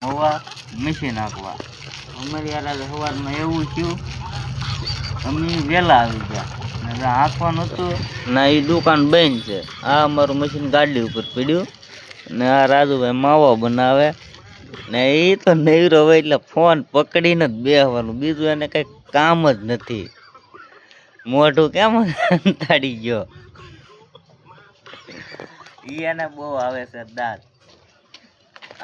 હવા મશીન નાખવા. અમારી યાર સવારમાં એવું થયું, અમે વહેલા આવી ગયા હાંકવાનું હતું ના, એ દુકાન બંધ છે. આ અમારું મશીન ગાડી ઉપર પડ્યું ને આ રાજુભાઈ માવો બનાવે ને એ તો નૈરો હોય એટલે ફોન પકડીને જ બેસવાનું, બીજું એને કંઈ કામ જ નથી. મોઢું કેમ અંતાડી ગયો. એને બહુ આવે છે દાંત,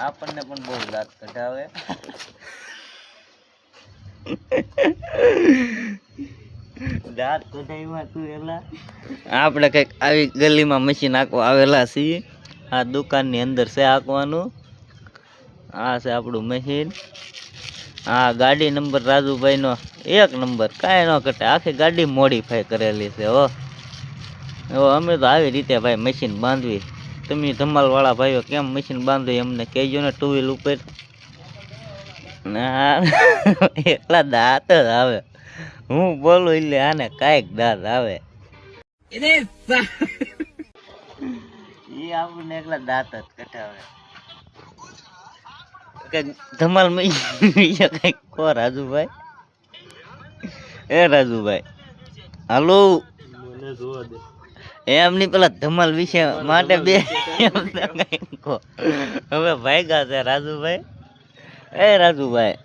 આપણને પણ બહુ દાંત કઢાવે. દાંત કઢાવ્યા તું એલા. આપણે કંઈક આવી ગલીમાં મશીન નાખવા આવેલા છીએ. આ દુકાનની અંદર છે હાંકવાનું. આ છે આપણું મશીન. આ ગાડી નંબર રાજુભાઈનો 1 નંબર, કાંઈ ન ઘટે. આખી ગાડી મોડિફાઈ કરેલી છે. અમે તો આવી રીતે ભાઈ મશીન બાંધવી. તમે ધમાલવાળા ભાઈઓ કેમ મશીન બાંધવી એમને કહેજો ને. 2 વ્હીલ ઉપર ના એટલા દાંત જ આવે. હું બોલું એટલે આને કાંઈક દાંત આવે. એ આપણને એકલા દાંત જ કઢાવે. ધમાલ મશીન કંઈક કહો રાજુભાઈ. એ રાજુભાઈ હાલો. એમની પેલા ધમાલ વિશે માટે બે હવે ભાગ્યા છે રાજુભાઈ. એ રાજુભાઈ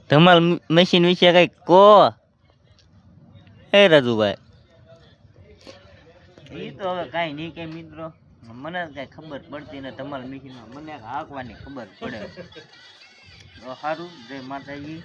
ધમાલ મશીન વિશે કઈક કહો. એ રાજુભાઈ એ તો હવે કાંઈ નહીં કે મિત્રો, મને કઈ ખબર પડતી ને ધમાલ મશીનમાં મને હાંકવાની ખબર પડે. સારું, જય માતાજી.